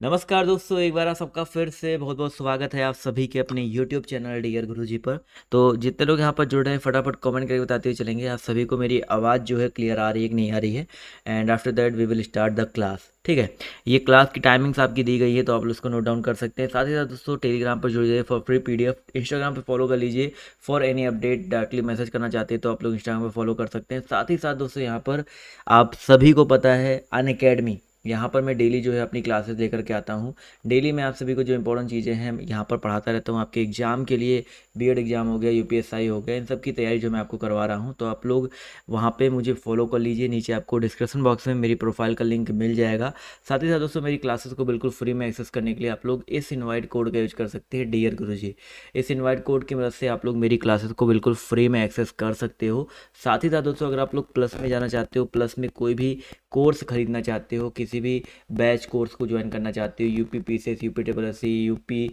नमस्कार दोस्तों, एक बार आप सबका फिर से बहुत बहुत स्वागत है आप सभी के अपने YouTube चैनल डियर गुरुजी पर। तो जितने लोग यहाँ पर जुड़ रहे हैं फटाफट कमेंट करके बताते हुए चलेंगे आप सभी को मेरी आवाज़ जो है क्लियर आ रही है कि नहीं आ रही है। And after that we will start the class. ठीक है, ये क्लास की टाइमिंग्स आपकी दी गई है तो आप लोग उसको नोट डाउन कर सकते हैं। साथ ही साथ दोस्तों टेलीग्राम पर जुड़ जाइए फॉर फ्री PDF, इंस्टाग्राम पर फॉलो कर लीजिए for any update. Directly message करना चाहते हैं तो आप लोग इंस्टाग्राम पर फॉलो कर सकते हैं। साथ ही साथ दोस्तों यहाँ पर आप सभी को पता है अनअकैडमी, यहाँ पर मैं डेली जो है अपनी क्लासेस लेकर के आता हूँ। डेली मैं आप सभी को जो इंपॉर्टेंट चीज़ें हैं यहाँ पर पढ़ाता रहता हूँ। आपके एग्ज़ाम के लिए B.Ed एग्ज़ाम हो गया, UPSI हो गया, इन सब की तैयारी जो मैं आपको करवा रहा हूँ। तो आप लोग वहाँ पे मुझे फॉलो कर लीजिए। नीचे आपको डिस्क्रिप्शन बॉक्स में मेरी प्रोफाइल का लिंक मिल जाएगा। साथ ही साथ दोस्तों मेरी क्लासेस को बिल्कुल फ्री में एक्सेस करने के लिए आप लोग इस इन्वाइट कोड का यूज कर सकते हैं, डियर गुरुजी। इस इन्वाइट कोड की मदद से आप लोग मेरी क्लासेस को बिल्कुल फ्री में एक्सेस कर सकते हो। साथ ही साथ दोस्तों अगर आप लोग प्लस में जाना चाहते हो, प्लस में कोई भी कोर्स खरीदना चाहते हो, किसी भी बैच कोर्स को ज्वाइन करना चाहते हो, UP PCS, UPSSC, UP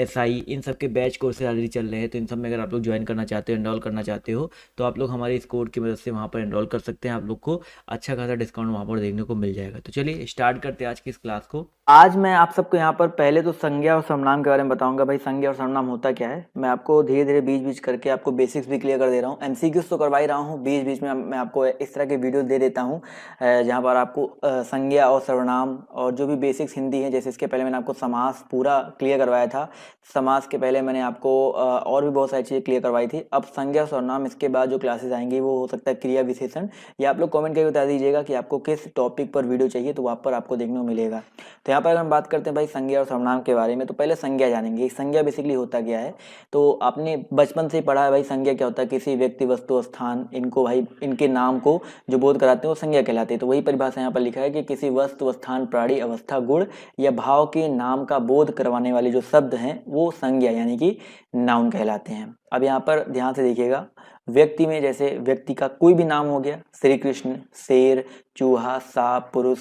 SI, इन सब के बैच कोर्सेज ऑलरेडी चल रहे हैं। तो इन सब में अगर आप लोग ज्वाइन करना चाहते हो, एनरोल करना चाहते हो, तो आप लोग हमारे इस कोड की मदद से वहाँ पर एनरोल कर सकते हैं। आप लोग को अच्छा खासा डिस्काउंट वहाँ पर देखने को मिल जाएगा। तो चलिए स्टार्ट करते हैं आज की इस क्लास को। आज मैं आप सबको यहाँ पर पहले तो संज्ञा और सर्वनाम के बारे में बताऊंगा। भाई संज्ञा और सर्वनाम होता क्या है, मैं आपको धीरे धीरे बीच बीच करके आपको बेसिक्स भी क्लियर कर दे रहा हूँ। MCQs तो करवा ही रहा हूँ, बीच बीच में मैं आपको इस तरह के वीडियो दे देता हूँ जहाँ पर आपको संज्ञा और सर्वनाम और जो भी बेसिक्स हिंदी है, जैसे इसके पहले मैंने आपको समास पूरा क्लियर करवाया था। समास के पहले मैंने आपको और भी बहुत सारी चीज़ें क्लियर करवाई थी। अब संज्ञा और सर्वनाम इसके बाद जो क्लासेस आएंगी वो हो सकता है क्रिया विशेषण, या आप लोग कमेंट करके बता दीजिएगा कि आपको किस टॉपिक पर वीडियो चाहिए, तो वहाँ पर आपको देखने को मिलेगा। तो यहाँ पर अगर हम बात करते हैं भाई संज्ञा और सर्वनाम के बारे में, तो पहले संज्ञा जानेंगे। संज्ञा बेसिकली होता क्या है, तो आपने बचपन से ही पढ़ा है भाई संज्ञा क्या होता है। किसी व्यक्ति, वस्तु, स्थान, इनको भाई इनके नाम को जो बोध कराते हैं वो संज्ञा कहलाते हैं। तो वही परिभाषा यहाँ पर लिखा है कि किसी वस्तु, स्थान, प्राणी, अवस्था, गुण या भाव के नाम का बोध करवाने वाले जो शब्द हैं वो संज्ञा यानी कि नाउन कहलाते हैं। अब यहाँ पर ध्यान से देखिएगा, व्यक्ति में जैसे व्यक्ति का कोई भी नाम हो गया, श्री कृष्ण, शेर, चूहा, सांप, पुरुष,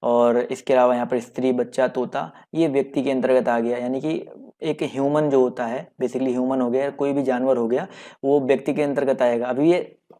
और इसके अलावा यहाँ पर स्त्री, बच्चा, तोता, ये व्यक्ति के अंतर्गत आ गया। यानी कि एक ह्यूमन जो होता है, बेसिकली ह्यूमन हो गया, कोई भी जानवर हो गया, वो व्यक्ति के अंतर्गत आएगा।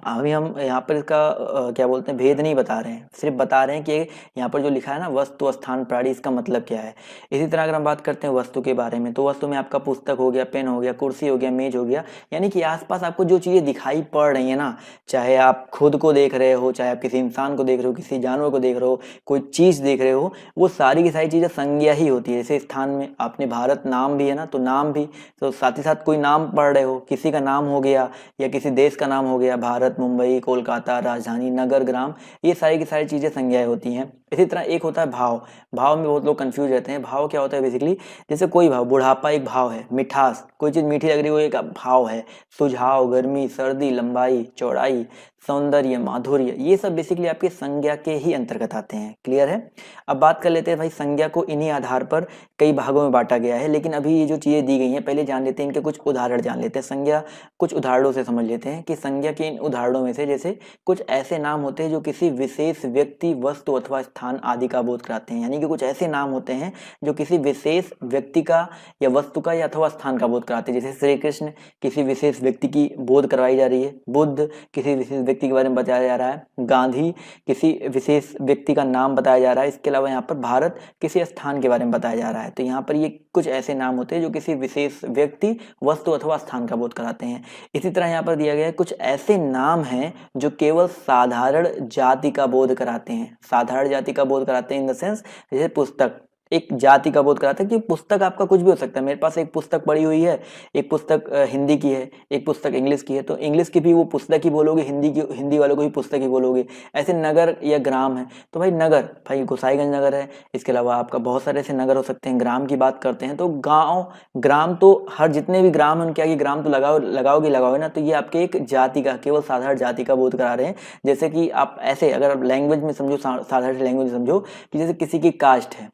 अभी हम यहाँ पर इसका क्या बोलते हैं, भेद नहीं बता रहे हैं, सिर्फ बता रहे हैं कि यहाँ पर जो लिखा है ना वस्तु, स्थान, प्राणी, इसका मतलब क्या है। इसी तरह अगर हम बात करते हैं वस्तु के बारे में, तो वस्तु में आपका पुस्तक हो गया, पेन हो गया, कुर्सी हो गया, मेज हो गया। यानी कि आसपास आपको जो चीज़ें दिखाई पड़ रही है ना, चाहे आप खुद को देख रहे हो, चाहे आप किसी इंसान को देख रहे हो, किसी जानवर को देख रहे हो, कोई चीज़ देख रहे हो, वो सारी की सारी चीज़ें संज्ञा ही होती है। जैसे स्थान में आपने भारत नाम भी है ना, तो नाम भी, तो साथ ही साथ कोई नाम पढ़ रहे हो, किसी का नाम हो गया या किसी देश का नाम हो गया, भारत, मुंबई, कोलकाता, राजधानी, नगर, ग्राम, ये सारी की सारी चीज़ें संज्ञाएं होती हैं। इसी तरह एक होता है भाव। भाव में बहुत लोग कंफ्यूज रहते हैं। भाव क्या होता है बेसिकली, जैसे कोई भाव, बुढ़ापा एक भाव है, मिठास, कोई चीज़ मीठी लग रही है वो एक भाव है, सुझाव, गर्मी, सर्दी, लंबाई, चौड़ाई, सौंदर्य, माधुर्य, ये सब बेसिकली आपके संज्ञा के ही अंतर्गत आते हैं। क्लियर है। अब बात कर लेते हैं भाई संज्ञा को इन्हीं आधार पर कई भागों में बांटा गया है, लेकिन अभी ये जो चीज़ें दी गई हैं पहले जान लेते हैं, इनके कुछ उदाहरण जान लेते हैं। संज्ञा कुछ उदाहरणों से समझ लेते हैं कि संज्ञा के इन उदाहरणों में से जैसे कुछ ऐसे नाम होते हैं जो किसी विशेष व्यक्ति, वस्तु अथवा स्थान आदि का बोध कराते हैं। यानी कि कुछ ऐसे नाम होते हैं जो किसी विशेष व्यक्ति का या वस्तु का या अथवा स्थान का बोध कराते हैं। जैसे श्री कृष्ण किसी विशेष व्यक्ति की बोध करवाई जा रही है, बुद्ध किसी विशेष व्यक्ति के बारे में बताया जा रहा है, गांधी किसी विशेष व्यक्ति का नाम बताया जा रहा है। इसके अलावा यहाँ पर भारत किसी स्थान के बारे में बताया जा रहा है। तो यहाँ पर ये कुछ ऐसे नाम होते हैं जो किसी विशेष व्यक्ति, वस्तु अथवा स्थान का बोध कराते हैं। इसी तरह यहाँ पर दिया गया है कुछ ऐसे नाम हैं जो केवल साधारण जाति का बोध कराते हैं। साधारण जाति का बोध कराते हैं इन द सेंस, जैसे पुस्तक एक जाति का बोध कराता है कि पुस्तक आपका कुछ भी हो सकता है। मेरे पास एक पुस्तक पड़ी हुई है, एक पुस्तक हिंदी की है, एक पुस्तक इंग्लिश की है, तो इंग्लिश की भी वो पुस्तक ही बोलोगे, हिंदी वालों को भी पुस्तक ही बोलोगे। ऐसे नगर या ग्राम है, तो भाई नगर, भाई गोसाईगंज नगर है। इसके अलावा आपका बहुत सारे ऐसे नगर हो सकते हैं। ग्राम की बात करते हैं तो गाँव, ग्राम, तो हर जितने भी ग्राम हैं उनके आगे ग्राम तो लगाओगे ना, तो ये आपके एक जाति का, केवल साधारण जाति का बोध करा रहे हैं। जैसे कि आप ऐसे अगर आप लैंग्वेज में समझो, साधारण लैंग्वेज में समझो कि जैसे किसी की कास्ट है।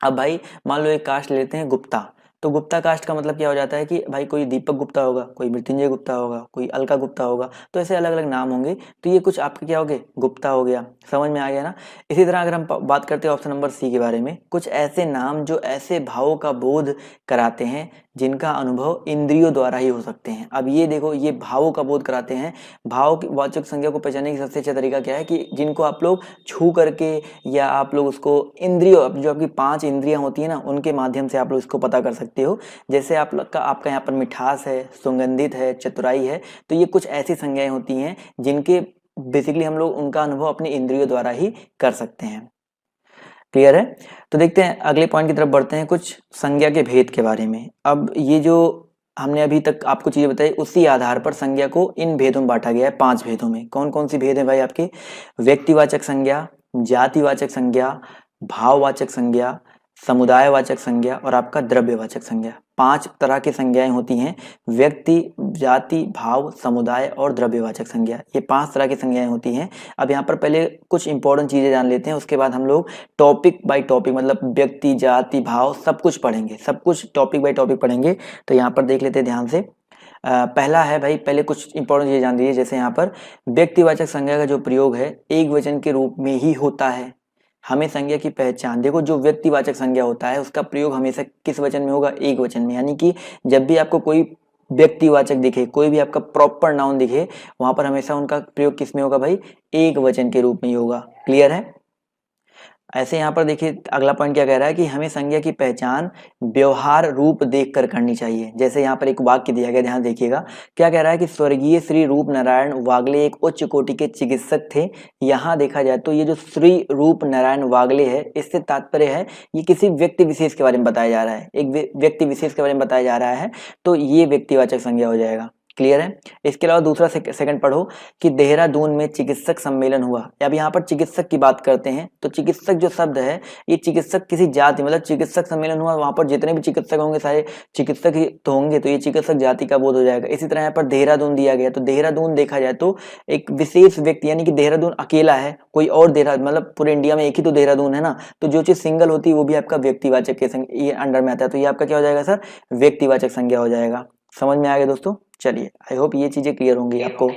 अब भाई मान लो एक कास्ट लेते हैं गुप्ता, तो गुप्ता कास्ट का मतलब क्या हो जाता है कि भाई कोई दीपक गुप्ता होगा, कोई मृत्युंजय गुप्ता होगा, कोई अलका गुप्ता होगा, तो ऐसे अलग अलग नाम होंगे। तो ये कुछ आपके क्या हो गए, गुप्ता हो गया। समझ में आ गया ना। इसी तरह अगर हम बात करते हैं ऑप्शन नंबर सी के बारे में, कुछ ऐसे नाम जो ऐसे भावों का बोध कराते हैं जिनका अनुभव इंद्रियों द्वारा ही हो सकते हैं। अब ये देखो, ये भावों का बोध कराते हैं। भाव की वाचक संज्ञा को पहचानने की सबसे अच्छा तरीका क्या है कि जिनको आप लोग छू करके या आप लोग उसको इंद्रियों, जो आपकी 5 इंद्रियां होती है ना, उनके माध्यम से आप लोग इसको पता कर सकते हो। जैसे आपका यहाँ पर मिठास है, सुगंधित है, चतुराई है, तो ये कुछ ऐसी संज्ञाएं होती हैं जिनके बेसिकली हम लोग उनका अनुभव अपनी इंद्रियों द्वारा ही कर सकते हैं। क्लियर है? तो देखते हैं अगले पॉइंट की तरफ बढ़ते हैं, कुछ संज्ञा के भेद के बारे में। अब ये जो हमने अभी तक आपको चीजें बताई, उसी आधार पर संज्ञा को इन भेदों में बांटा गया है, 5 भेदों में। कौन कौन सी भेद है भाई आपके? व्यक्तिवाचक संज्ञा, जातिवाचक संज्ञा, भाववाचक संज्ञा, समुदायवाचक संज्ञा और आपका द्रव्यवाचक संज्ञा। 5 तरह की संज्ञाएं होती हैं, व्यक्ति, जाति, भाव, समुदाय और द्रव्यवाचक संज्ञा। ये 5 तरह की संज्ञाएं होती हैं। अब यहाँ पर पहले कुछ इंपॉर्टेंट चीजें जान लेते हैं, उसके बाद हम लोग टॉपिक बाय टॉपिक, मतलब व्यक्ति, जाति, भाव सब कुछ पढ़ेंगे, सब कुछ टॉपिक बाय टॉपिक पढ़ेंगे। तो यहाँ पर देख लेते हैं ध्यान से। पहला है भाई, पहले कुछ इंपॉर्टेंट चीजें जान दीजिए। जैसे यहाँ पर व्यक्तिवाचक संज्ञा का जो प्रयोग है एक वचन के रूप में ही होता है। हमें संज्ञा की पहचान, देखो जो व्यक्तिवाचक संज्ञा होता है उसका प्रयोग हमेशा किस वचन में होगा? एक वचन में। यानी कि जब भी आपको कोई व्यक्तिवाचक दिखे, कोई भी आपका प्रॉपर नाउन दिखे, वहां पर हमेशा उनका प्रयोग किस में होगा भाई? एक वचन के रूप में ही होगा। क्लियर है? ऐसे यहाँ पर देखिए अगला पॉइंट क्या कह रहा है कि हमें संज्ञा की पहचान व्यवहार रूप देखकर करनी चाहिए। जैसे यहाँ पर एक वाक्य दिया गया, ध्यान देखिएगा। क्या कह रहा है कि स्वर्गीय श्री रूप नारायण वागले एक उच्च कोटि के चिकित्सक थे। यहाँ देखा जाए तो ये जो श्री रूप नारायण वागले है, इससे तात्पर्य है ये किसी व्यक्ति विशेष के बारे में बताया जा रहा है, एक व्यक्ति विशेष के बारे में बताया जा रहा है, तो ये व्यक्तिवाचक संज्ञा हो जाएगा। क्लियर है? इसके अलावा दूसरा सेकंड पढ़ो कि देहरादून में चिकित्सक सम्मेलन हुआ। अब यहाँ पर चिकित्सक की बात करते हैं, तो चिकित्सक जो शब्द है ये चिकित्सक किसी जाति, मतलब चिकित्सक सम्मेलन हुआ, वहां पर जितने भी चिकित्सक होंगे सारे चिकित्सक ही तो होंगे, तो ये चिकित्सक जाति का बोध हो जाएगा। इसी तरह यहाँ पर देहरादून दिया गया, तो देहरादून देखा जाए तो एक विशेष व्यक्ति, यानी कि देहरादून अकेला है, कोई और देहरादून, मतलब पूरे इंडिया में एक ही तो देहरादून है ना, तो जो चीज सिंगल होती है वो भी आपका व्यक्तिवाचक के ये अंडर में आता है। तो ये आपका क्या हो जाएगा सर? व्यक्तिवाचक संज्ञा हो जाएगा। समझ में आ गया दोस्तों? चलिए, आई होप ये चीजें क्लियर होंगी आपको।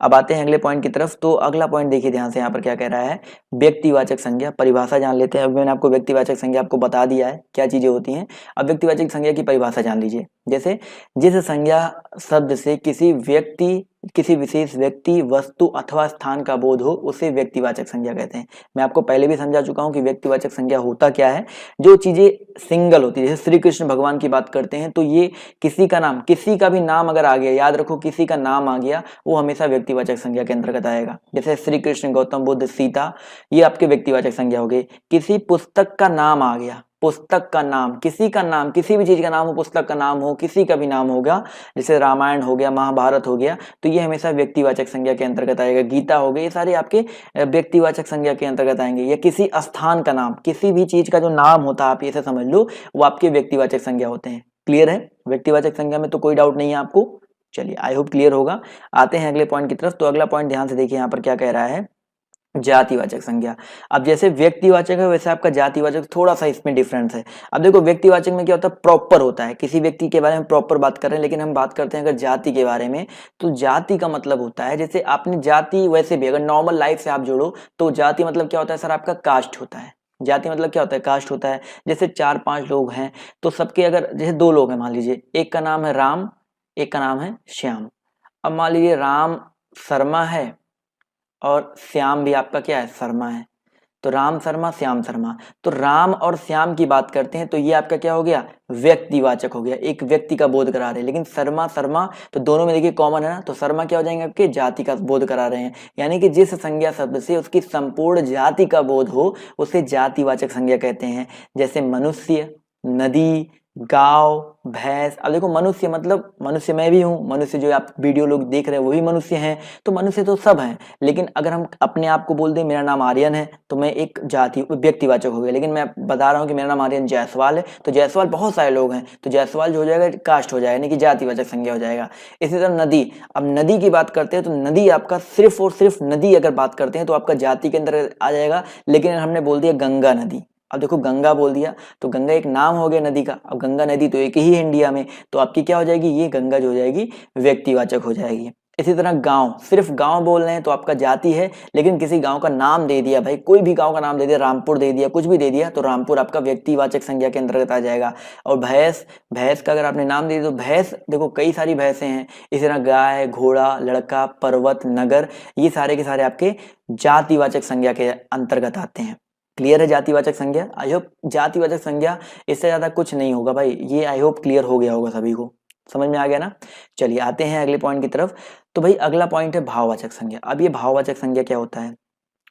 अब आते हैं अगले पॉइंट की तरफ। तो अगला पॉइंट देखिए ध्यान से, यहाँ पर क्या कह रहा है? व्यक्तिवाचक संज्ञा परिभाषा जान लेते हैं। अब मैंने आपको व्यक्तिवाचक संज्ञा आपको बता दिया है क्या चीजें होती हैं। अब व्यक्तिवाचक संज्ञा की परिभाषा जान लीजिए। जैसे जिस संज्ञा शब्द से किसी विशेष व्यक्ति, वस्तु अथवा स्थान का बोध हो उसे व्यक्तिवाचक संज्ञा कहते हैं। मैं आपको पहले भी समझा चुका हूं कि व्यक्तिवाचक संज्ञा होता क्या है। जो चीजें सिंगल होती है, जैसे श्री कृष्ण भगवान की बात करते हैं, तो ये किसी का नाम, किसी का भी नाम अगर आ गया, याद रखो किसी का नाम आ गया, वो हमेशा व्यक्तिवाचक संज्ञा के अंतर्गत आएगा। जैसे श्री कृष्ण, गौतम बुद्ध, सीता, ये आपके व्यक्तिवाचक संज्ञा हो गई। किसी पुस्तक का नाम आ गया, पुस्तक का नाम, किसी का नाम, किसी भी चीज का नाम हो, पुस्तक का नाम हो, किसी का भी नाम होगा, जैसे रामायण हो गया, महाभारत हो गया, तो ये हमेशा व्यक्तिवाचक संज्ञा के अंतर्गत आएगा। गीता हो गई, ये सारे आपके व्यक्तिवाचक संज्ञा के अंतर्गत आएंगे। या किसी स्थान का नाम, किसी भी चीज का जो नाम होता है, आप इसे समझ लो, वो आपके व्यक्तिवाचक संज्ञा होते हैं। क्लियर है? व्यक्तिवाचक संज्ञा में तो कोई डाउट नहीं है आपको। चलिए, आई होप क्लियर होगा। आते हैं अगले पॉइंट की तरफ। तो अगला पॉइंट ध्यान से देखिए, यहाँ पर क्या कह रहा है? जातिवाचक संज्ञा। अब जैसे व्यक्तिवाचक है वैसे आपका जातिवाचक थोड़ा सा इसमें डिफरेंस है। अब देखो व्यक्तिवाचक में क्या होता है? प्रॉपर होता है, किसी व्यक्ति के बारे में प्रॉपर बात कर रहे हैं। लेकिन हम बात करते हैं अगर जाति के बारे में, तो जाति का मतलब होता है, जैसे आपने जाति वैसे भी अगर नॉर्मल लाइफ से आप जोड़ो, तो जाति मतलब क्या होता है सर? आपका कास्ट होता है। जाति मतलब क्या होता है? कास्ट होता है। जैसे 4-5 लोग हैं, तो सबके अगर जैसे 2 लोग हैं, मान लीजिए एक का नाम है राम, एक का नाम है श्याम। अब मान लीजिए राम शर्मा है और श्याम भी आपका क्या है? शर्मा है। तो राम शर्मा, श्याम शर्मा। तो राम और श्याम की बात करते हैं, तो ये आपका क्या हो गया? व्यक्तिवाचक हो गया, एक व्यक्ति का बोध करा रहे हैं। लेकिन शर्मा शर्मा तो दोनों में देखिए कॉमन है ना, तो शर्मा क्या हो जाएंगे? आपके जाति का बोध करा रहे हैं। यानी कि जिस संज्ञा शब्द से उसकी संपूर्ण जाति का बोध हो उसे जातिवाचक संज्ञा कहते हैं। जैसे मनुष्य, नदी, गांव, भैंस। अब देखो मनुष्य मतलब मनुष्य मैं भी हूँ, मनुष्य जो आप वीडियो लोग देख रहे हैं वही मनुष्य हैं, तो मनुष्य तो सब हैं। लेकिन अगर हम अपने आप को बोल दें मेरा नाम आर्यन है, तो मैं एक जाति व्यक्तिवाचक हो गया। लेकिन मैं बता रहा हूँ कि मेरा नाम आर्यन जायसवाल है, तो जायसवाल बहुत सारे लोग हैं, तो जायसवाल जो हो जाएगा कास्ट हो जाएगा, यानी कि जातिवाचक संज्ञा हो जाएगा। इसी तरह नदी। अब नदी की बात करते हैं, तो नदी आपका सिर्फ और सिर्फ नदी अगर बात करते हैं तो आपका जाति के अंदर आ जाएगा। लेकिन हमने बोल दिया गंगा नदी, अब देखो गंगा बोल दिया तो गंगा एक नाम हो गया नदी का। अब गंगा नदी तो एक ही है इंडिया में, तो आपकी क्या हो जाएगी? ये गंगा जो हो जाएगी व्यक्तिवाचक हो जाएगी। इसी तरह गांव, सिर्फ गांव बोल रहे हैं तो आपका जाति है, लेकिन किसी गांव का नाम दे दिया भाई, कोई भी गांव का नाम दे दिया, रामपुर दे दिया, कुछ भी दे दिया, तो रामपुर आपका व्यक्तिवाचक संज्ञा के अंतर्गत आ जाएगा। और भैंस, भैंस का अगर आपने नाम दे दिया तो भैंस, देखो कई सारी भैंसें हैं। इसी तरह गाय, घोड़ा, लड़का, पर्वत, नगर, ये सारे के सारे आपके जातिवाचक संज्ञा के अंतर्गत आते हैं। क्लियर है जातिवाचक संज्ञा? आई होप जातिवाचक संज्ञा, इससे ज्यादा कुछ नहीं होगा भाई, ये आई होप क्लियर हो गया होगा सभी को, समझ में आ गया ना। चलिए आते हैं अगले पॉइंट की तरफ। तो भाई अगला पॉइंट है भाववाचक संज्ञा। अब ये भाववाचक संज्ञा क्या होता है?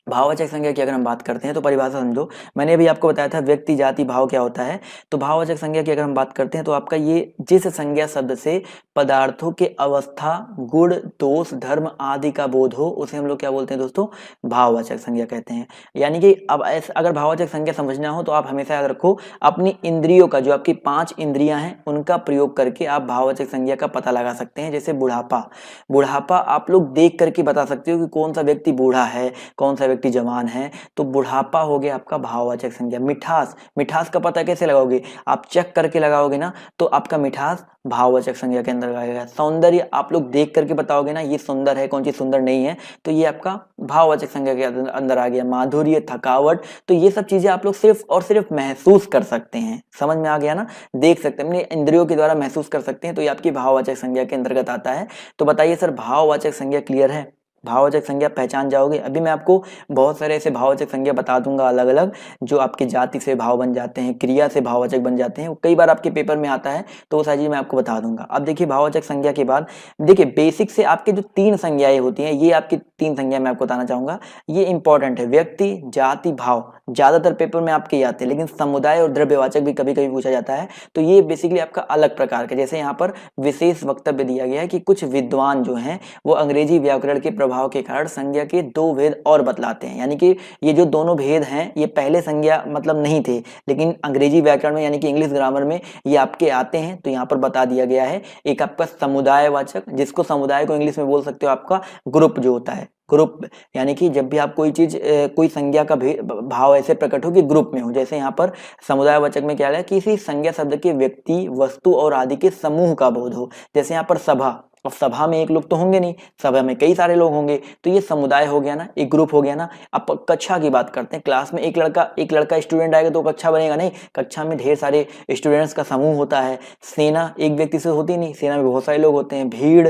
भाववाचक संज्ञा की अगर हम बात करते हैं तो परिभाषा समझो, मैंने अभी आपको बताया था व्यक्ति, जाति, भाव क्या होता है। तो भाववाचक संज्ञा की अगर हम बात करते हैं तो आपका ये जिस संज्ञा शब्द से पदार्थों के अवस्था, गुण, दोष, धर्म आदि का बोध हो, उसे हम लोग क्या बोलते हैं दोस्तों? भाववाचक संज्ञा कहते हैं। यानी कि अब अगर भाववाचक संज्ञा समझना हो तो आप हमेशा याद रखो, अपनी इंद्रियों का, जो आपकी 5 इंद्रियां हैं उनका प्रयोग करके आप भाववाचक संज्ञा का पता लगा सकते हैं। जैसे बुढ़ापा, बुढ़ापा आप लोग देख करके बता सकते हो कि कौन सा व्यक्ति बूढ़ा है, कौन सा व्यक्ति जवान है, तो बुढ़ापा हो गया आपका भाववाचक संज्ञा। मिठास, मिठास का पता कैसे लगाओगे? आप चेक करके लगाओगे ना, तो आपका मिठास भाववाचक संज्ञा के अंदर आएगा। सौंदर्य आप लोग देख करके बताओगे ना, ये सुंदर है, कौन चीज सुंदर नहीं है, तो ये आपका भाववाचक संज्ञा के अंदर आ गया। माधुर्य, थकावट, तो ये सब चीजें आप लोग सिर्फ और सिर्फ महसूस कर सकते हैं, समझ में आ गया ना, देख सकते हैं, अपने इंद्रियों के द्वारा महसूस कर सकते हैं, तो ये आपकी भाववाचक संज्ञा के अंतर्गत आता है। तो बताइए सर, भाववाचक संज्ञा क्लियर है? भाववाचक संज्ञा पहचान जाओगे? अभी मैं आपको बहुत सारे ऐसे भाववाचक संज्ञा बता दूंगा अलग अलग, जो आपके जाति से भाव बन जाते हैं, क्रिया से भाववाचक बन जाते हैं, कई बार आपके पेपर में आता है, तो वो सारी चीज मैं आपको बता दूंगा। अब देखिए भाववाचक संज्ञा के बाद देखिए बेसिक से आपके जो 3 संज्ञाएं होती हैं, ये आपकी 3 संज्ञा मैं आपको बताना चाहूंगा, ये इंपॉर्टेंट है। व्यक्ति, जाति, भाव ज्यादातर पेपर में आपके ही आते हैं, लेकिन समुदाय और द्रव्यवाचक भी कभी कभी पूछा जाता है, तो ये बेसिकली आपका अलग प्रकार का। जैसे यहाँ पर विशेष वक्तव्य दिया गया है कि कुछ विद्वान जो हैं वो अंग्रेजी व्याकरण के प्रभाव के कारण संज्ञा के 2 भेद और बतलाते हैं। यानी कि ये जो दोनों भेद हैं, ये पहले संज्ञा मतलब नहीं थे, लेकिन अंग्रेजी व्याकरण में यानी कि इंग्लिश ग्रामर में ये आपके आते हैं, तो यहाँ पर बता दिया गया है। एक आपका समुदायवाचक, जिसको समुदाय को इंग्लिश में बोल सकते हो आपका ग्रुप जो होता है, ग्रुप, यानी कि जब भी आप कोई चीज कोई संज्ञा का भाव ऐसे प्रकट हो कि ग्रुप में हो। जैसे यहाँ पर समुदायवाचक में क्या है, किसी संज्ञा शब्द के व्यक्ति, वस्तु और आदि के समूह का बोध हो। जैसे यहाँ पर सभा, अब सभा में एक लोग तो होंगे नहीं, सभा में कई सारे लोग होंगे, तो ये समुदाय हो गया ना, एक ग्रुप हो गया ना। अब कक्षा की बात करते हैं, क्लास में एक लड़का स्टूडेंट आएगा तो कक्षा बनेगा नहीं, कक्षा में ढेर सारे स्टूडेंट्स का समूह होता है। सेना एक व्यक्ति से होती नहीं, सेना में बहुत सारे लोग होते हैं। भीड़,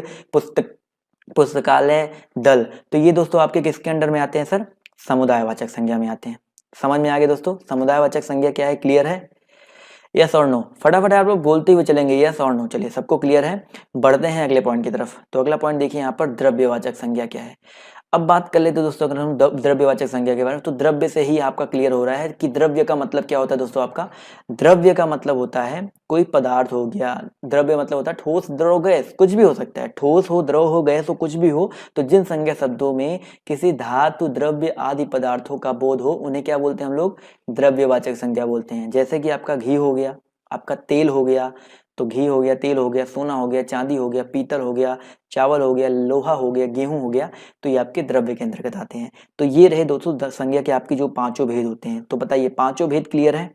पुस्तकालय, दल, तो ये दोस्तों आपके किसके अंडर में आते हैं सर? समुदायवाचक संज्ञा में आते हैं। समझ में आ गया दोस्तों समुदायवाचक संज्ञा क्या है? क्लियर है? यस और नो? फटाफट आप लोग बोलते हुए चलेंगे यस और नो। चलिए सबको क्लियर है, बढ़ते हैं अगले पॉइंट की तरफ। तो अगला पॉइंट देखिए यहाँ पर द्रव्यवाचक संज्ञा क्या है। अब बात कर लेते दोस्तों अगर हम द्रव्यवाचक संज्ञा के बारे में, तो द्रव्य से ही आपका क्लियर हो रहा है कि द्रव्य का मतलब क्या होता है दोस्तों। आपका द्रव्य का मतलब होता है कोई पदार्थ हो गया, द्रव्य मतलब होता है ठोस, द्रव, गैस, कुछ भी हो सकता है, ठोस हो, द्रव हो, गैस हो, कुछ भी हो, तो जिन संज्ञा शब्दों में किसी धातु, द्रव्य आदि पदार्थों का बोध हो, उन्हें क्या बोलते हैं हम लोग? द्रव्यवाचक संज्ञा बोलते हैं। जैसे कि आपका घी हो गया, आपका तेल हो गया, तो घी हो गया, तेल हो गया, सोना हो गया, चांदी हो गया, पीतल हो गया, चावल हो गया, लोहा हो गया, गेहूं हो गया, तो ये आपके द्रव्य के अंतर्गत आते हैं। तो ये रहे दोस्तों संज्ञा के आपकी जो 5 भेद होते हैं। तो बताइए 5 भेद क्लियर है?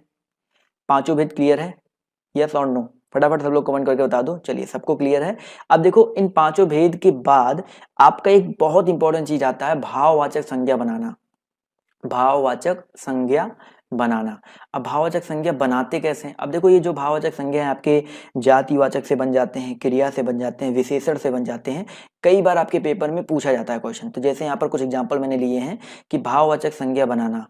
5 भेद क्लियर है? यस और नो? फटाफट सब लोग कमेंट करके बता दो। चलिए सबको क्लियर है। अब देखो इन 5 भेद के बाद आपका एक बहुत इंपॉर्टेंट चीज आता है, भाववाचक संज्ञा बनाना। भाववाचक संज्ञा बनाना। अब भाववाचक संज्ञा बनाते कैसे हैं? अब देखो ये जो भाववाचक संज्ञा है आपके जातिवाचक से बन जाते हैं, क्रिया से बन जाते हैं, विशेषण से बन जाते हैं। कई बार आपके पेपर में पूछा जाता है क्वेश्चन। तो जैसे यहाँ पर कुछ एग्जांपल मैंने लिए हैं कि भाववाचक संज्ञा बनाना।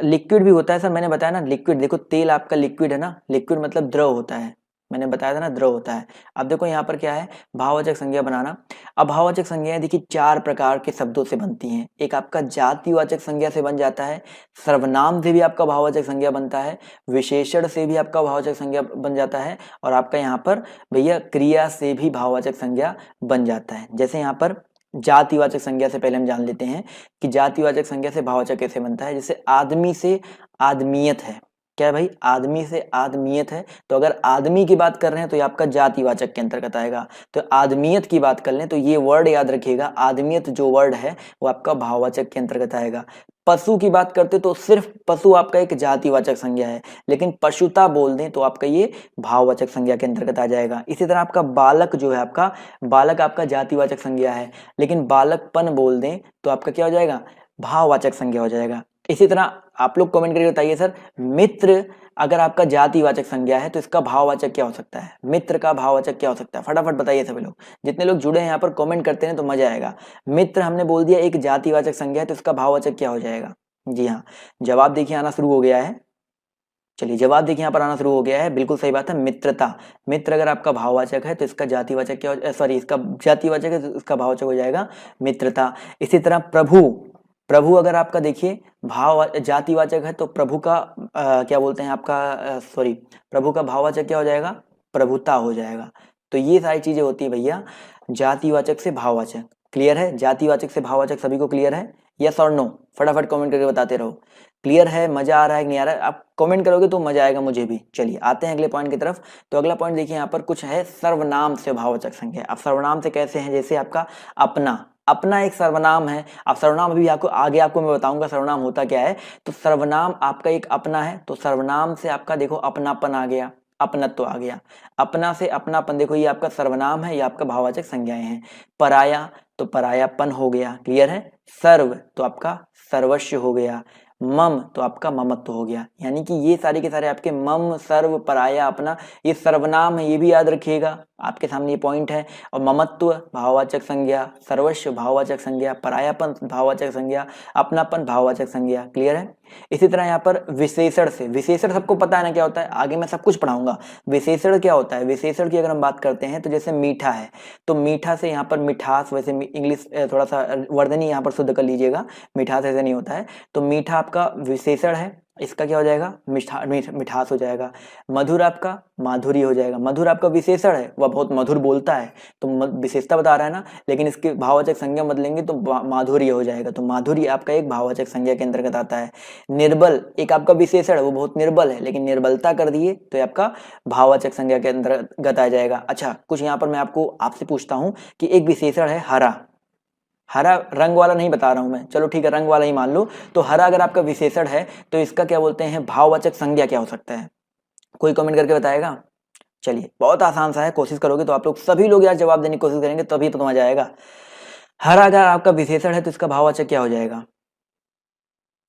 लिक्विड भी होता है सर, मैंने बताया ना लिक्विड, देखो तेल आपका लिक्विड है ना, लिक्विड मतलब द्रव होता है, मैंने बताया था ना द्रव होता है। अब देखो यहाँ पर क्या है, भाववाचक संज्ञा बनाना। अब भाववाचक संज्ञाएं देखिए 4 प्रकार के शब्दों से बनती हैं। एक आपका जातिवाचक संज्ञा से बन जाता है, सर्वनाम से भी आपका भाववाचक संज्ञा बनता है, विशेषण से भी आपका भाववाचक संज्ञा बन जाता है, और आपका यहाँ पर भैया क्रिया से भी भाववाचक संज्ञा बन जाता है। जैसे यहाँ पर जातिवाचक संज्ञा से पहले हम जान लेते हैं कि जातिवाचक संज्ञा से भाववाचक कैसे बनता है। जैसे आदमी से आदमियत है, क्या है भाई, आदमी से आदमियत है, तो अगर आदमी की बात कर रहे हैं तो ये आपका जातिवाचक के अंतर्गत आएगा। तो आदमियत की बात कर लें तो ये वर्ड याद रखिएगा, आदमियत जो वर्ड है वो आपका भाववाचक के अंतर्गत आएगा। पशु की बात करते तो सिर्फ पशु आपका एक जातिवाचक संज्ञा है, लेकिन पशुता बोल दें तो आपका ये भाववाचक संज्ञा के अंतर्गत आ जाएगा। इसी तरह आपका बालक जो है, आपका बालक आपका जातिवाचक संज्ञा है, लेकिन बालकपन बोल दें तो आपका क्या हो जाएगा, भाववाचक संज्ञा हो जाएगा। इसी तरह आप लोग कमेंट करके बताइए सर, मित्र अगर आपका जातिवाचक संज्ञा है तो इसका भाववाचक क्या हो सकता है, मित्र का भाववाचक क्या हो सकता है, फटाफट बताइए सभी लोग, जितने लोग जुड़े हैं यहाँ पर कमेंट करते हैं तो मजा आएगा। मित्र हमने बोल दिया एक जातिवाचक संज्ञा है, तो इसका भाववाचक क्या हो जाएगा। जी हाँ, जवाब देखिए आना शुरू हो गया है। चलिए जवाब देखिए यहाँ पर आना शुरू हो गया है, बिल्कुल सही बात है, मित्रता। मित्र अगर आपका भाववाचक है तो इसका जातिवाचक क्या हो, सॉरी इसका जातिवाचक है तो इसका भाववाचक हो जाएगा मित्रता। इसी तरह प्रभु, प्रभु अगर आपका देखिए भाव जातिवाचक है तो प्रभु का क्या बोलते हैं आपका, सॉरी प्रभु का भाववाचक क्या हो जाएगा, प्रभुता हो जाएगा। तो ये सारी चीजें होती है भैया जातिवाचक से भाववाचक। क्लियर है, जातिवाचक से भाववाचक सभी को क्लियर है, यस और नो, फटाफट कमेंट करके बताते रहो। क्लियर है, मजा आ रहा है कि नहीं आ रहा है, आप कमेंट करोगे तो मजा आएगा मुझे भी। चलिए आते हैं अगले पॉइंट की तरफ। तो अगला पॉइंट देखिए यहाँ पर कुछ है सर्वनाम से भाववाचक संज्ञा। अब सर्वनाम से कैसे हैं, जैसे आपका अपना, अपना एक सर्वनाम है। अब सर्वनाम अभी आपको आगे आपको मैं बताऊंगा सर्वनाम होता क्या है। तो सर्वनाम आपका एक अपना है, तो सर्वनाम से आपका देखो अपनापन आ गया, अपनत्व आ गया। अपना से अपनापन, देखो ये आपका सर्वनाम है, ये आपका भाववाचक संज्ञाएं हैं। पराया तो परायापन हो गया, क्लियर है। सर्व तो आपका सर्वस्व हो गया। मम तो आपका ममत्व हो गया। यानी कि ये सारे के सारे आपके मम, सर्व, पराया, अपना, ये सर्वनाम है, ये भी याद रखिएगा, आपके सामने ये पॉइंट है। और ममत्व भाववाचक संज्ञा, सर्वस्व भाववाचक संज्ञा, परायापन भाववाचक संज्ञा, अपनापन भाववाचक संज्ञा। क्लियर है। इसी तरह यहाँ पर विशेषण से, विशेषण सबको पता है ना क्या होता है, आगे मैं सब कुछ पढ़ाऊंगा। विशेषण क्या होता है, विशेषण की अगर हम बात करते हैं तो जैसे मीठा है, तो मीठा से यहाँ पर मिठास, वैसे इंग्लिश थोड़ा सा वर्धनी यहाँ पर शुद्ध कर लीजिएगा, मिठास ऐसे नहीं होता है। तो मीठा आपका विशेषण है, इसका क्या हो जाएगा, मिठास हो जाएगा। मधुर आपका माधुरी हो जाएगा। मधुर आपका विशेषण है, वह बहुत मधुर बोलता है, तो विशेषता बता रहा है ना, लेकिन इसके भाववाचक संज्ञा बदलेंगे तो माधुर्य हो जाएगा। तो माधुर्य आपका एक भाववाचक संज्ञा के अंतर्गत आता है। निर्बल एक आपका विशेषण है, वो बहुत निर्बल है, लेकिन निर्बलता कर दिए तो ये आपका भाववाचक संज्ञा के अंतर्गत आ जाएगा। अच्छा, कुछ यहाँ पर मैं आपको आपसे पूछता हूँ कि एक विशेषण है हरा, हरा रंग वाला नहीं बता रहा हूं मैं, चलो ठीक है रंग वाला ही मान लो। तो हरा अगर आपका विशेषण है तो इसका क्या बोलते हैं, भाववाचक संज्ञा क्या हो सकता है, कोई कमेंट करके बताएगा। चलिए बहुत आसान सा है, कोशिश करोगे तो आप लोग सभी लोग यार जवाब देने की कोशिश करेंगे तभी तो मजा आएगा। हरा अगर आपका विशेषण है तो इसका भाववाचक क्या हो जाएगा,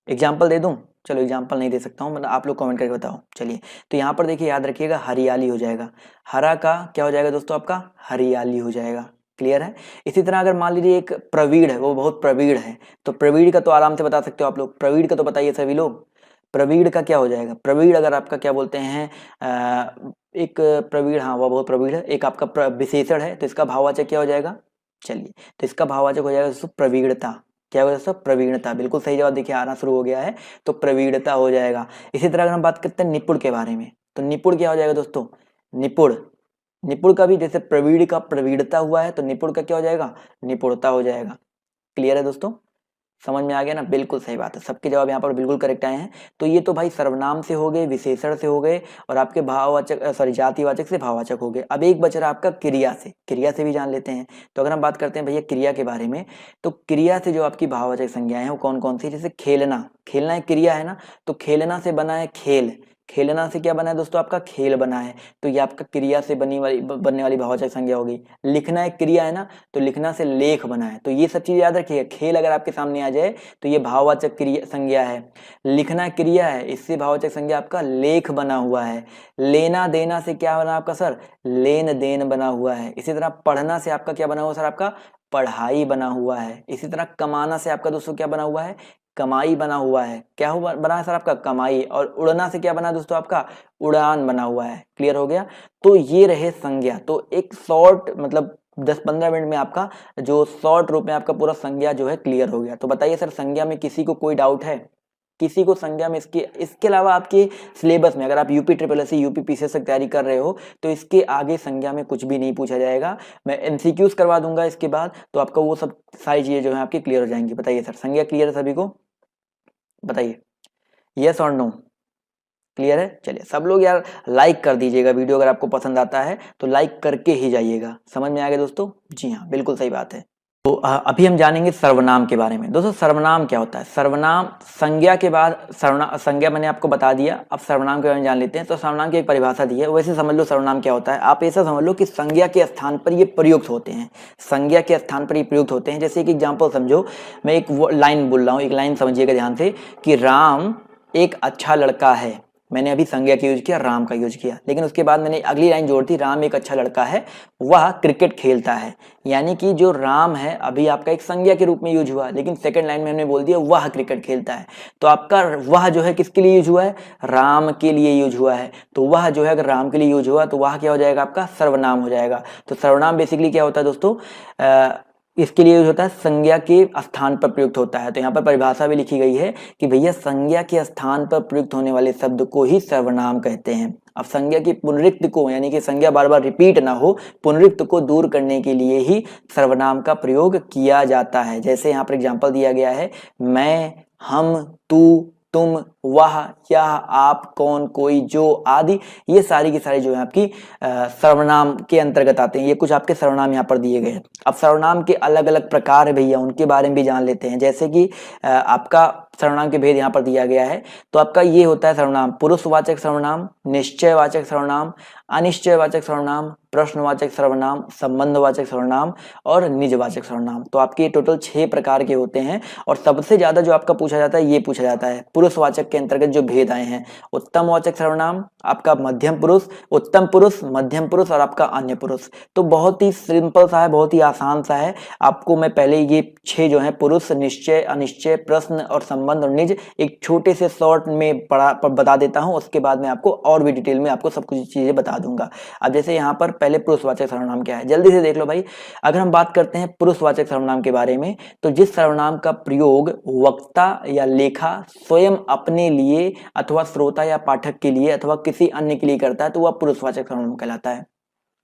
एग्जाम्पल दे दूं, चलो एग्जाम्पल नहीं दे सकता हूं, मतलब आप लोग कमेंट करके बताओ। चलिए तो यहाँ पर देखिए याद रखिएगा हरियाली हो जाएगा, हरा का क्या हो जाएगा दोस्तों आपका हरियाली हो जाएगा। क्लियर है। इसी तरह अगर मान लीजिए एक प्रवीण है, वो बहुत प्रवीण है, तो प्रवीण का तो आराम से बता सकते हो आप लोग, प्रवीण का तो बताइए सभी लोग, प्रवीण का क्या हो जाएगा, प्रवीण अगर आपका क्या बोलते हैं एक प्रवीण, हाँ वह बहुत प्रवीण है, एक आपका विशेषण है तो इसका भाववाचक क्या हो जाएगा, चलिए तो इसका भाववाचक हो जाएगा दोस्तों प्रवीणता। क्या होगा दोस्तों, प्रवीणता, बिल्कुल सही जवाब देखिए आना शुरू हो गया है, तो प्रवीणता हो जाएगा। इसी तरह अगर हम बात करते हैं निपुण के बारे में, तो निपुण क्या हो जाएगा दोस्तों, निपुण, निपुण का भी जैसे प्रवीण का प्रवीणता हुआ है तो निपुण का क्या हो जाएगा, निपुणता हो जाएगा। क्लियर है दोस्तों, समझ में आ गया ना, बिल्कुल सही बात है, सबके जवाब यहाँ पर बिल्कुल करेक्ट आए हैं। तो ये तो भाई सर्वनाम से हो गए, विशेषण से हो गए, और आपके भाववाचक सॉरी जातिवाचक से भाववाचक हो गए। अब एक बच रहा आपका क्रिया से, क्रिया से भी जान लेते हैं। तो अगर हम बात करते हैं भैया क्रिया के बारे में, तो क्रिया से जो आपकी भाववाचक संज्ञाएं हैं वो कौन कौन सी, जैसे खेलना, खेलना एक क्रिया है ना, तो खेलना से बना है खेल, खेलना से क्या बना है दोस्तों आपका खेल बना है, तो ये आपका क्रिया से बनने वाली भाववाचक संज्ञा होगी। लिखना एक क्रिया है ना, तो लिखना से लेख बना है, तो ये सब चीज याद रखिए। खेल अगर आपके सामने आ जाए तो ये भाववाचक क्रिया संज्ञा है। लिखना क्रिया है, इससे भाववाचक संज्ञा आपका लेख बना हुआ है। लेना देना से क्या बना आपका सर, लेन देन बना हुआ है। इसी तरह पढ़ना से आपका क्या बना हुआ सर, आपका पढ़ाई बना हुआ है। इसी तरह कमाना से आपका दोस्तों क्या बना हुआ है, कमाई बना हुआ है। क्या हुआ बना है सर आपका, कमाई। और उड़ना से क्या बना दोस्तों आपका, उड़ान बना हुआ है। क्लियर हो गया। तो ये रहे संज्ञा। तो एक शॉर्ट मतलब 10-15 मिनट में आपका जो शॉर्ट रूप में आपका पूरा संज्ञा जो है क्लियर हो गया। तो बताइए सर संज्ञा में किसी को कोई डाउट है, किसी को संज्ञा में इसके अलावा आपके सिलेबस में अगर आप UP triple S UP PCS तक तैयारी कर रहे हो तो इसके आगे संज्ञा में कुछ भी नहीं पूछा जाएगा। मैं एमसीक्यूज करवा दूंगा इसके बाद, तो आपका वो सब सारी चीजें जो है आपकी क्लियर हो जाएंगी। बताइए सर संज्ञा क्लियर है सभी को, बताइए यस और नो, क्लियर है। चलिए सब लोग यार लाइक कर दीजिएगा वीडियो, अगर आपको पसंद आता है तो लाइक करके ही जाइएगा। समझ में आ गया दोस्तों? जी हाँ, बिल्कुल सही बात है। तो अभी हम जानेंगे सर्वनाम के बारे में। दोस्तों सर्वनाम क्या होता है? सर्वनाम संज्ञा के बाद, संज्ञा मैंने आपको बता दिया, अब सर्वनाम के बारे में जान लेते हैं। तो सर्वनाम की एक परिभाषा दी है, वैसे समझ लो सर्वनाम क्या होता है। आप ऐसा समझ लो कि संज्ञा के स्थान पर ये प्रयुक्त होते हैं, संज्ञा के स्थान पर ये प्रयुक्त होते हैं। जैसे एक एग्जाम्पल समझो, मैं एक लाइन बोल रहा हूँ, एक लाइन समझिएगा ध्यान से कि राम एक अच्छा लड़का है। मैंने अभी संज्ञा का यूज किया, राम का यूज किया, लेकिन उसके बाद मैंने अगली लाइन जोड़ दी, राम एक अच्छा लड़का है, वह क्रिकेट खेलता है। यानी कि जो राम है अभी आपका एक संज्ञा के रूप में यूज हुआ, लेकिन सेकंड लाइन में हमने बोल दिया वह क्रिकेट खेलता है। तो आपका वह जो है किसके लिए यूज हुआ है? राम के लिए यूज हुआ है। तो वह जो है अगर राम के लिए यूज हुआ तो वह क्या हो जाएगा? आपका सर्वनाम हो जाएगा। तो सर्वनाम बेसिकली क्या होता है दोस्तों? इसके लिए यूज होता है संज्ञा के स्थान पर प्रयुक्त होता है। तो यहाँ पर परिभाषा भी लिखी गई है कि भैया संज्ञा के स्थान पर प्रयुक्त होने वाले शब्द को ही सर्वनाम कहते हैं। अब संज्ञा की पुनरुक्ति को, यानी कि संज्ञा बार बार रिपीट ना हो, पुनरुक्ति को दूर करने के लिए ही सर्वनाम का प्रयोग किया जाता है। जैसे यहाँ पर एग्जाम्पल दिया गया है, मैं, हम, तू, तुम, वह, यह, आप, कौन, कोई, जो आदि, ये सारी की सारी जो है आपकी सर्वनाम के अंतर्गत आते हैं। ये कुछ आपके सर्वनाम यहाँ पर दिए गए हैं। अब सर्वनाम के अलग अलग प्रकार है भैया, उनके बारे में भी जान लेते हैं। जैसे कि आपका सर्वनाम के भेद यहाँ पर दिया गया है। तो आपका ये होता है सर्वनाम पुरुषवाचक सर्वनाम, निश्चयवाचक सर्वनाम, अनिश्चयवाचक सर्वनाम, प्रश्नवाचक सर्वनाम, संबंधवाचक सर्वनाम और निजवाचक सर्वनाम। तो आपके टोटल 6 प्रकार के होते हैं। और सबसे ज्यादा जो आपका पूछा जाता है ये पूछा जाता है पुरुषवाचक के अंतर्गत जो भेद आए हैं, उत्तमवाचक सर्वनाम, आपका मध्यम पुरुष, उत्तम पुरुष, मध्यम पुरुष और आपका अन्य पुरुष। तो बहुत ही सिंपल सा है, बहुत ही आसान सा है। आपको मैं पहले ये 6 जो है पुरुष, निश्चय, अनिश्चय, प्रश्न और संबंध और निज एक छोटे से शॉर्ट में बता देता हूं। उसके बाद मैं आपको और भी डिटेल में आपको सब कुछ चीजें बता दूंगा। अब जैसे यहाँ पर पहले पुरुषवाचक सर्वनाम क्या है, जल्दी से देख लो भाई। अगर हम बात करते हैं पुरुषवाचक सर्वनाम के बारे में, तो जिस सर्वनाम का प्रयोग वक्ता या लेखा स्वयं अपने लिए अथवा श्रोता या पाठक के लिए अथवा किसी अन्य के लिए करता है तो वह पुरुषवाचक सर्वनाम कहलाता है।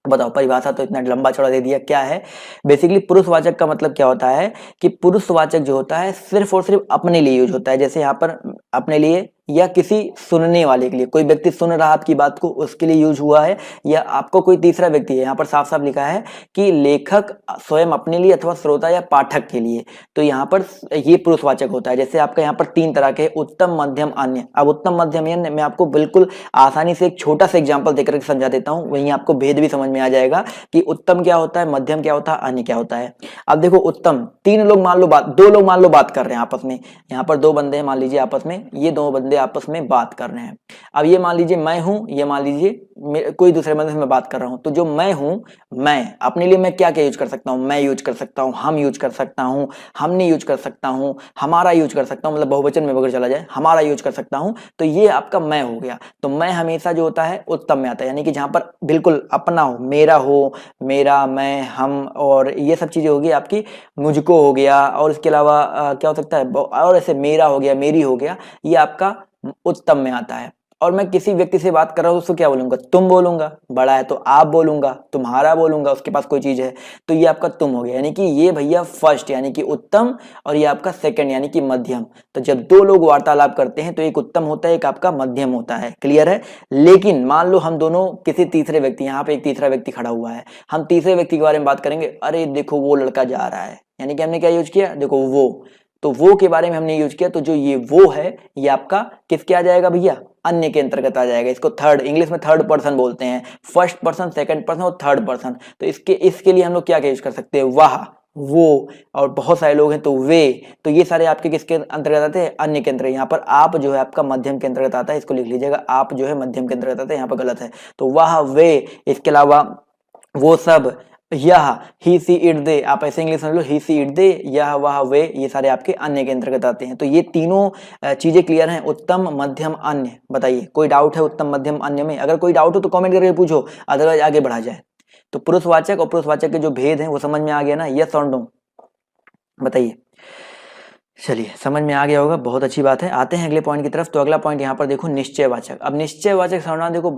बताओ, परिभाषा तो इतना लंबा चौड़ा दे दिया, क्या है बेसिकली पुरुषवाचक का मतलब क्या होता है कि पुरुषवाचक जो होता है सिर्फ और सिर्फ अपने लिए यूज होता है। जैसे यहाँ पर अपने लिए या किसी सुनने वाले के लिए, कोई व्यक्ति सुन रहा आपकी बात को, उसके लिए यूज हुआ है, या आपको कोई तीसरा व्यक्ति है। यहाँ पर साफ साफ लिखा है कि लेखक स्वयं अपने लिए अथवा श्रोता या पाठक के लिए, तो यहाँ पर ये पुरुषवाचक होता है। जैसे आपका यहाँ पर 3 तरह के, उत्तम, मध्यम, अन्य। अब उत्तम, मध्यम, अन्य मैं आपको बिल्कुल आसानी से एक छोटा सा एग्जाम्पल देकर समझा देता हूँ, वहीं आपको भेद भी समझ में आ जाएगा कि उत्तम क्या होता है, मध्यम क्या होता है, अन्य क्या होता है। अब देखो उत्तम, 3 लोग मान लो बात, 2 लोग मान लो बात कर रहे हैं आपस में, यहाँ पर 2 बंदे हैं मान लीजिए आपस में, ये 2 बंदे आपस में बात कर रहे हैं। अब ये मान लीजिए मैं हूं, ये मान लीजिए कोई दूसरे बंदे से मैं बात कर रहा हूं। तो जो मैं हूं, मैं अपने लिए मैं क्या क्या यूज कर सकता हूं, मैं यूज कर सकता हूं, हम यूज कर सकता हूं, हमने यूज कर सकता हूं, हमारा यूज कर सकता हूं, मतलब बहुवचन में अगर चला जाए हमारा यूज कर सकता हूं। तो ये आपका मैं हो गया। तो मैं हमेशा जो होता है उत्तम में आता है, यानी कि जहां पर बिल्कुल अपना हो, मेरा हो, मेरा, मैं, हम और ये सब चीजें होगी आपकी, मुझको हो गया, और इसके अलावा क्या हो सकता है, और ऐसे मेरा हो गया, मेरी हो गया, ये आपका उत्तम में आता है। और मैं किसी व्यक्ति से बात कर रहा हूं उसको क्या बोलूंगा, तुम बोलूंगा, बड़ा है तो आप बोलूंगा, तुम्हारा बोलूंगा, उसके पास कोई चीज है तो ये आपका तुम हो गया। यानी कि ये भैया फर्स्ट यानी कि उत्तम, और ये आपका सेकंड यानी कि मध्यम। तो जब 2 लोग वार्तालाप करते हैं तो एक उत्तम होता है, एक आपका मध्यम होता है। क्लियर है। लेकिन मान लो हम दोनों किसी तीसरे व्यक्ति, यहाँ पे एक तीसरा व्यक्ति खड़ा हुआ है, हम तीसरे व्यक्ति के बारे में बात करेंगे, अरे देखो वो लड़का जा रहा है, यानी कि हमने क्या यूज किया, देखो वो, तो वो के बारे में हमने यूज किया। तो जो ये वो है ये आपका किसके आ जाएगा भैया, अन्य के अंतर्गत आ जाएगा। इसको थर्ड, इंग्लिश में थर्ड पर्सन बोलते हैं, फर्स्ट पर्सन, सेकंड पर्सन और थर्ड पर्सन। तो इसके लिए हम लोग क्या यूज कर सकते हैं, वह, वो, और बहुत सारे लोग हैं तो वे। तो ये सारे आपके किसके अंतर्गत आते हैं, अन्य के अंतर्गत। यहाँ पर आप जो है आपका मध्यम के अंतर्गत आता है, इसको लिख लीजिएगा, आप जो है मध्यम के अंतर्गत आता है, यहाँ पर गलत है। तो वह, वे, इसके अलावा वो सब, यह, ही, सी, इट, दे, आप ऐसे इंग्लिश समझ लो, ही, सी, इट, दे, यह, वह, वे, ये सारे आपके अन्य के अंतर्गत आते हैं। तो ये तीनों चीजें क्लियर हैं, उत्तम, मध्यम, अन्य। बताइए कोई डाउट है उत्तम, मध्यम, अन्य में? अगर कोई डाउट हो तो कमेंट करके पूछो, अदरवाइज आगे बढ़ा जाए। तो पुरुषवाचक और पुरुषवाचक के जो भेद हैं वो समझ में आ गया ना, यस और नो, बताइए। चलिए समझ में आ गया होगा, बहुत अच्छी बात है। आते हैं अगले पॉइंट की तरफ। तो अगला पॉइंट यहाँ पर देखो, निश्चयवाचक। अब निश्चयवाचक सर्वनाम देखो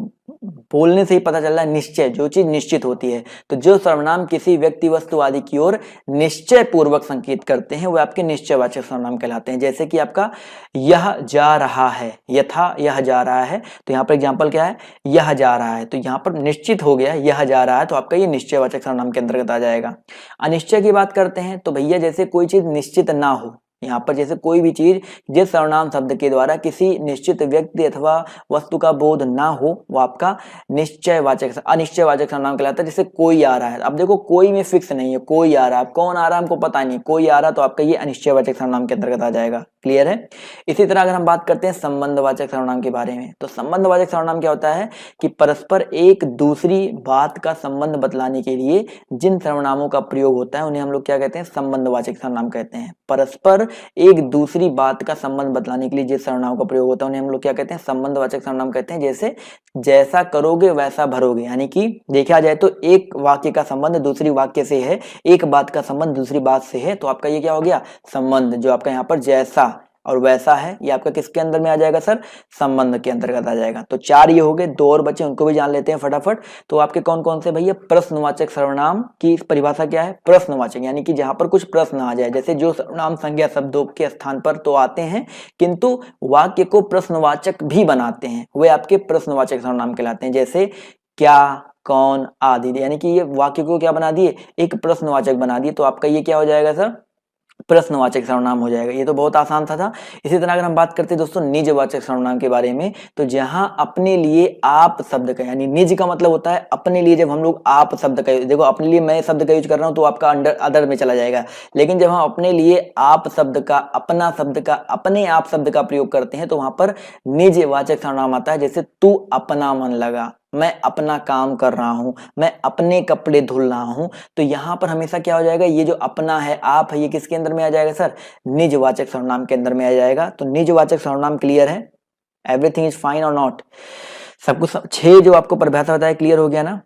बोलने से ही पता चल रहा है निश्चय, जो चीज निश्चित होती है। तो जो सर्वनाम किसी व्यक्ति वस्तु आदि की ओर निश्चय पूर्वक संकेत करते हैं वे आपके निश्चयवाचक सर्वनाम कहलाते हैं। जैसे कि आपका यह जा रहा है, यथा यह जा रहा है, तो यहाँ पर एग्जाम्पल क्या है, यह जा रहा है, तो यहाँ पर निश्चित हो गया यह जा रहा है, तो आपका ये निश्चयवाचक सर्वनाम के अंतर्गत आ जाएगा। अनिश्चय की बात करते हैं तो भैया जैसे कोई चीज निश्चित ना हो, यहाँ पर जैसे कोई भी चीज जिस सर्वनाम शब्द के द्वारा किसी निश्चित व्यक्ति अथवा वस्तु का बोध ना हो वो आपका निश्चयवाचक अनिश्चयवाचक सर्वनाम कहलाता है। जैसे कोई आ रहा है, अब देखो कोई में फिक्स नहीं है, कोई आ रहा है, कौन आ रहा है हमको पता नहीं, कोई आ रहा, तो आपका ये अनिश्चयवाचक सर्वनाम के अंतर्गत आ जाएगा। क्लियर है। इसी तरह अगर हम बात करते हैं संबंधवाचक सर्वनाम के बारे में, तो संबंधवाचक सर्वनाम क्या होता है कि परस्पर एक दूसरी बात का संबंध बतलाने के लिए जिन सर्वनामों का प्रयोग होता है उन्हें हम लोग क्या कहते हैं, संबंधवाचक सर्वनाम कहते हैं। परस्पर एक दूसरी बात का संबंध बतलाने के लिए जिस सर्वनाम का प्रयोग होता है उन्हें हम लोग क्या कहते हैं, संबंधवाचक सर्वनाम कहते हैं। जैसे जैसा करोगे वैसा भरोगे, यानी कि देखा जाए तो एक वाक्य का संबंध दूसरी वाक्य से है, एक बात का संबंध दूसरी बात से है, तो आपका ये क्या हो गया, संबंध। जो आपका यहाँ पर जैसा और वैसा है ये आपका किसके अंदर में आ जाएगा सर, संबंध के अंतर्गत आ जाएगा। तो 4 ये हो गए, 2 और बचे उनको भी जान लेते हैं फटाफट। तो आपके कौन कौन से भैया, प्रश्नवाचक सर्वनाम की परिभाषा क्या है, प्रश्नवाचक, यानी कि जहां पर कुछ प्रश्न आ जाए, जैसे जो सर्वनाम संज्ञा शब्दों के स्थान पर तो आते हैं किंतु वाक्य को प्रश्नवाचक भी बनाते हैं, वे आपके प्रश्नवाचक सर्वनाम कहलाते हैं। जैसे क्या, कौन आदि, यानी कि ये वाक्य को क्या बना दिए, एक प्रश्नवाचक बना दिए, तो आपका ये क्या हो जाएगा सर, प्रश्नवाचक सर्वनाम हो जाएगा। ये तो बहुत आसान था। इसी तरह अगर हम बात करते हैं दोस्तों निजवाचक सर्वनाम के बारे में, तो जहां अपने लिए आप शब्द का, यानी निज का मतलब होता है अपने लिए, जब हम लोग आप शब्द का, देखो अपने लिए मैं शब्द का यूज कर रहा हूं तो आपका अंडर अदर में चला जाएगा, लेकिन जब हम अपने लिए आप शब्द का, अपना शब्द का, अपने आप शब्द का प्रयोग करते हैं तो वहां पर निजवाचक सर्वनाम आता है। जैसे तू अपना मन लगा, मैं अपना काम कर रहा हूं, मैं अपने कपड़े धुल रहा हूं, तो यहां पर हमेशा क्या हो जाएगा, ये जो अपना है, आप है, ये किसके अंदर में आ जाएगा सर, निजवाचक सर्वनाम के अंदर में आ जाएगा। तो निजवाचक सर्वनाम क्लियर है, एवरीथिंग इज फाइन और नॉट, सब कुछ 6 जो आपको परिभाषा बताया क्लियर हो गया ना,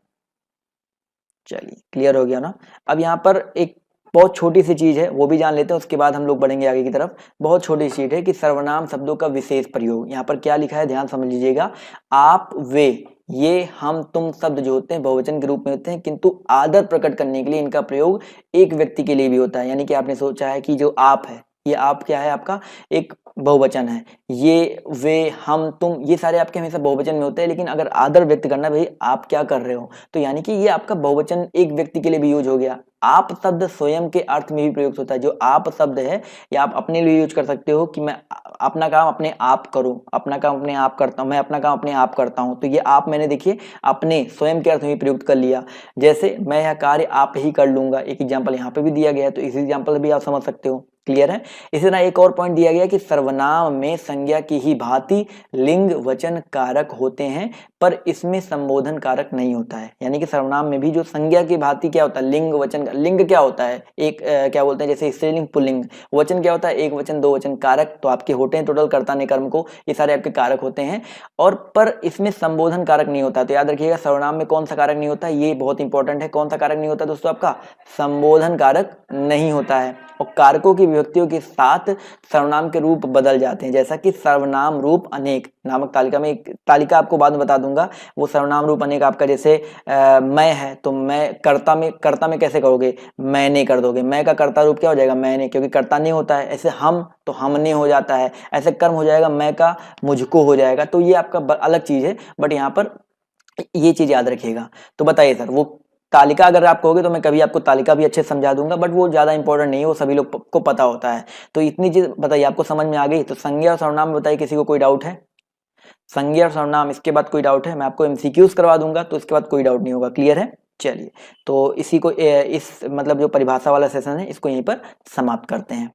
चलिए क्लियर हो गया ना। अब यहाँ पर एक बहुत छोटी सी चीज है वो भी जान लेते हैं, उसके बाद हम लोग बढ़ेंगे आगे की तरफ। बहुत छोटी सी चीज है कि सर्वनाम शब्दों का विशेष प्रयोग, यहाँ पर क्या लिखा है ध्यान समझ लीजिएगा, आप, वे, ये, हम, तुम शब्द जो होते हैं बहुवचन के रूप में होते हैं, किंतु आदर प्रकट करने के लिए इनका प्रयोग एक व्यक्ति के लिए भी होता है। यानी कि आपने सोचा है कि जो आप है, ये आप क्या है, आपका एक बहुवचन है, ये, वे, हम, तुम, ये सारे आपके हमेशा बहुवचन में होते हैं, लेकिन अगर आदर व्यक्त करना भाई आप क्या कर रहे हो, तो यानी कि ये आपका बहुवचन एक व्यक्ति के लिए भी यूज हो गया। आप शब्द स्वयं के अर्थ में भी प्रयुक्त होता है। जो आप शब्द है या आप अपने लिए यूज कर सकते हो कि मैं अपना काम अपने आप करूं, अपना काम अपने आप करता हूं, मैं अपना काम अपने आप करता हूं, तो ये आप मैंने देखिए अपने स्वयं के अर्थ में भी प्रयुक्त कर लिया। जैसे मैं यह कार्य आप ही कर लूंगा, एक एग्जाम्पल यहाँ पे भी दिया गया है, तो इस एग्जाम्पल भी आप समझ सकते हो। क्लियर है। इसी तरह एक और पॉइंट दिया गया कि सर्वनाम में संज्ञा की ही भांति लिंग वचन कारक होते हैं पर इसमें संबोधन कारक नहीं होता है। यानी कि सर्वनाम में भी जो संज्ञा की भांति क्या होता है, लिंग वचन, लिंग क्या होता है, एक क्या बोलते हैं जैसे स्त्रीलिंग पुल्लिंग, वचन क्या होता है एक वचन दो वचन, कारक तो आपके होते हैं टोटल कर्ता ने कर्म को, ये सारे आपके कारक होते हैं, और पर इसमें संबोधन कारक नहीं होता। तो याद रखिएगा सर्वनाम में कौन सा कारक नहीं होता, ये बहुत इंपॉर्टेंट है। कौन सा कारक नहीं होता दोस्तों, आपका संबोधन कारक नहीं होता है। और कारकों की विभक्तियों के साथ सर्वनाम के रूप बदल जाते हैं, जैसा कि सर्वनाम रूप अनेक नामक तालिका में, एक तालिका आपको बाद में बता दूंगा, वो सर्वनाम रूप अनेक आपका जैसे मैं है तो मैं कर्ता में कैसे करोगे, मैंने कर दोगे, मैं का कर्ता रूप क्या हो जाएगा मैंने, क्योंकि कर्ता नहीं होता है। ऐसे हम तो हमने हो जाता है, ऐसे कर्म हो जाएगा मैं का मुझको हो जाएगा, तो ये आपका अलग चीज है, बट यहाँ पर ये चीज याद रखिएगा। तो बताइए सर, वो तालिका अगर आप कहोगे तो मैं कभी आपको तालिका भी अच्छे समझा दूंगा, बट वो ज्यादा इंपॉर्टेंट नहीं है, वो सभी लोग को पता होता है। तो इतनी चीज बताइए, आपको समझ में आ गई। तो संज्ञा और सर्वनाम में बताइए किसी को कोई डाउट है, संज्ञा और सर्वनाम इसके बाद कोई डाउट है, मैं आपको एमसीक्यूज करवा दूंगा तो इसके बाद कोई डाउट नहीं होगा। क्लियर है। चलिए तो इसी को इस मतलब जो परिभाषा वाला सेशन है इसको यहीं पर समाप्त करते हैं।